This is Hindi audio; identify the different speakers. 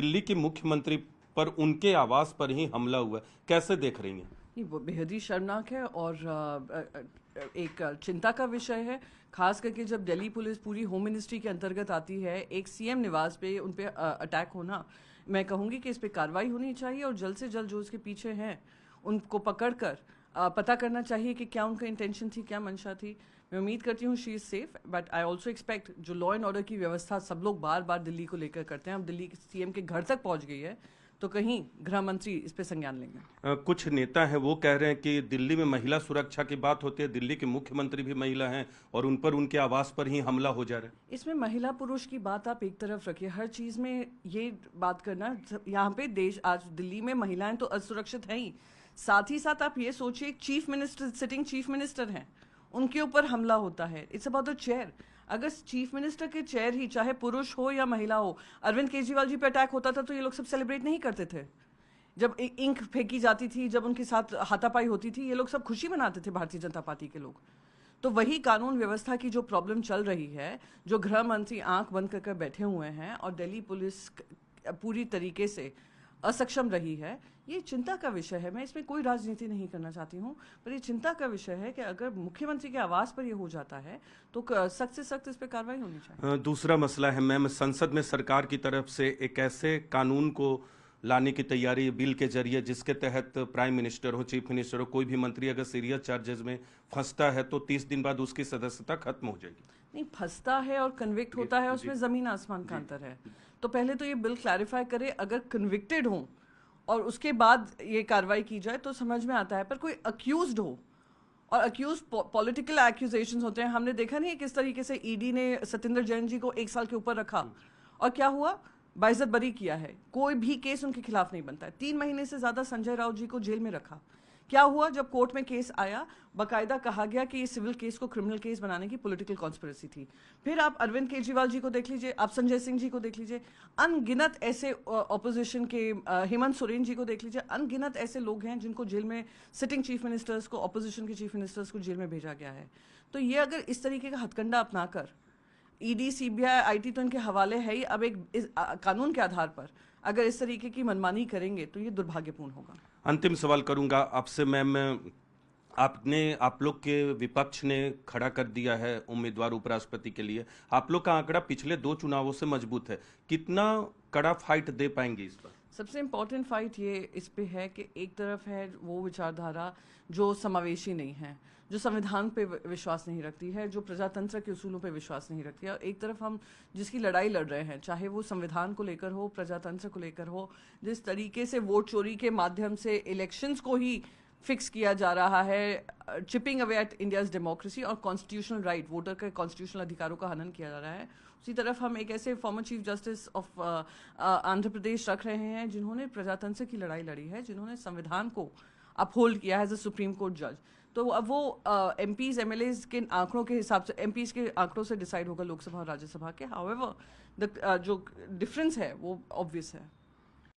Speaker 1: दिल्ली के मुख्यमंत्री पर उनके आवास पर ही हमला हुआ, कैसे देख रही हैं?
Speaker 2: ये वो बेहद ही शर्मनाक है और एक चिंता का विषय है, खास करके जब दिल्ली पुलिस पूरी होम मिनिस्ट्री के अंतर्गत आती है। एक सीएम निवास पे उन पे अटैक होना, मैं कहूँगी कि इस पे कार्रवाई होनी चाहिए और जल्द से जल्द जो उसके पीछे हैं उनको पकड़कर पता करना चाहिए कि क्या उनका इंटेंशन थी, क्या मंशा थी। मैं उम्मीद करती हूँ she is safe, but I also expect जो लॉ एंड ऑर्डर की व्यवस्था सब लोग बार बार दिल्ली को लेकर करते हैं, अब दिल्ली सीएम के घर तक पहुँच गई है तो कहीं गृह मंत्री इस पे संज्ञान लेंगे।
Speaker 1: कुछ नेता हैं वो कह रहे हैं कि दिल्ली में महिला सुरक्षा की बात होती है, दिल्ली के मुख्यमंत्री भी महिला हैं और उन पर उनके आवास पर ही हमला हो जा रहा है।
Speaker 2: इसमें महिला पुरुष की बात आप एक तरफ रखिए, हर चीज में ये बात करना, यहाँ पे देश आज दिल्ली में महिलाएं तो असुरक्षित हैं ही, साथ ही साथ आप ये सोचिए chief minister, sitting chief minister हैं, उनके ऊपर हमला होता है। It's about the chair. अगर चीफ मिनिस्टर के चेयर ही, चाहे पुरुष हो या महिला हो, अरविंद केजरीवाल जी पे अटैक होता था तो ये लोग सब सेलिब्रेट नहीं करते थे। जब इंक फेंकी जाती थी, जब उनके साथ हाथापाई होती थी, ये लोग सब खुशी मनाते थे, भारतीय जनता पार्टी के लोग। तो वही कानून व्यवस्था की जो प्रॉब्लम चल रही है, जो गृह मंत्री आंख बंद कर बैठे हुए हैं और दिल्ली पुलिस पूरी तरीके से असक्षम रही है, ये चिंता का विषय है। मैं इसमें कोई राजनीति नहीं करना चाहती हूँ, पर ये चिंता का विषय है कि अगर मुख्यमंत्री के आवास पर ये हो जाता है तो सख्त से सख्त इस पर कार्रवाई होनी चाहिए।
Speaker 1: दूसरा मसला है मैम, संसद में सरकार की तरफ से एक ऐसे कानून को लाने की तैयारी बिल के जरिए जिसके तहत प्राइम मिनिस्टर हो, चीफ मिनिस्टर हो, कोई भी मंत्री अगर सीरियस चार्जेस में फंसता है तो 30 दिन बाद उसकी सदस्यता खत्म हो जाएगी।
Speaker 2: नहीं, फंसता है और कन्विक्ट होता है, उसमें जमीन आसमान का अंतर है। तो पहले तो ये बिल क्लैरिफाई करे, अगर कन्विक्टेड हो और उसके बाद ये कार्रवाई की जाए तो समझ में आता है, पर कोई अक्यूज्ड हो, और अक्यूज पॉलिटिकल एक्यूजेशंस होते हैं। हमने देखा नहीं है किस तरीके से ईडी ने सत्येंद्र जैन जी को 1 साल के ऊपर रखा और क्या हुआ, बाइज्जत बरी किया है, कोई भी केस उनके खिलाफ नहीं बनता है। 3 महीने से ज्यादा संजय राउत जी को जेल में रखा। क्या हुआ, जब कोर्ट में केस आया, बाकायदा कहा गया कि ये सिविल केस को क्रिमिनल केस बनाने की पॉलिटिकल कॉन्स्पिरेसी थी। फिर आप अरविंद केजरीवाल जी को देख लीजिए, आप संजय सिंह जी को देख लीजिए, अनगिनत ऐसे ऑपोजिशन के हेमंत सोरेन जी को देख लीजिए, अनगिनत ऐसे लोग हैं जिनको जेल में, सिटिंग चीफ मिनिस्टर्स को, ऑपोजिशन के चीफ मिनिस्टर्स को जेल में भेजा गया है। तो ये अगर इस तरीके का हथकंडा अपनाकर ईडी, सीबीआई, आईटी तो इनके हवाले है ही, अब एक कानून के आधार पर अगर इस तरीके की मनमानी करेंगे तो ये दुर्भाग्यपूर्ण होगा।
Speaker 1: अंतिम सवाल करूंगा आपसे मैम, आप लोग के विपक्ष ने खड़ा कर दिया है उम्मीदवार उपराष्ट्रपति के लिए, आप लोग का आंकड़ा पिछले 2 चुनावों से मजबूत है, कितना कड़ा फाइट दे पाएंगे इस बार?
Speaker 2: सबसे इम्पोर्टेंट फाइट ये इस पे है कि एक तरफ है वो विचारधारा जो समावेशी नहीं है, जो संविधान पे विश्वास नहीं रखती है, जो प्रजातंत्र के उसूलों पे विश्वास नहीं रखती है, और एक तरफ हम जिसकी लड़ाई लड़ रहे हैं, चाहे वो संविधान को लेकर हो, प्रजातंत्र को लेकर हो, जिस तरीके से वोट चोरी के माध्यम से इलेक्शंस को ही फिक्स किया जा रहा है, chipping away at India's democracy और कॉन्स्टिट्यूशनल राइट, वोटर के कॉन्स्टिट्यूशनल अधिकारों का हनन किया जा रहा है। उसी तरफ हम एक ऐसे former chief justice of Andhra Pradesh रख रहे हैं जिन्होंने प्रजातंत्र की लड़ाई लड़ी है, जिन्होंने संविधान को अपहोल्ड किया है एज अ सुप्रीम कोर्ट जज। तो अब वो एमपीज एमएलएज के आंकड़ों के हिसाब से, एमपीज के आंकड़ों से डिसाइड होगा लोकसभा और राज्यसभा के। हाउएवर जो डिफरेंस है वो ऑब्वियस है।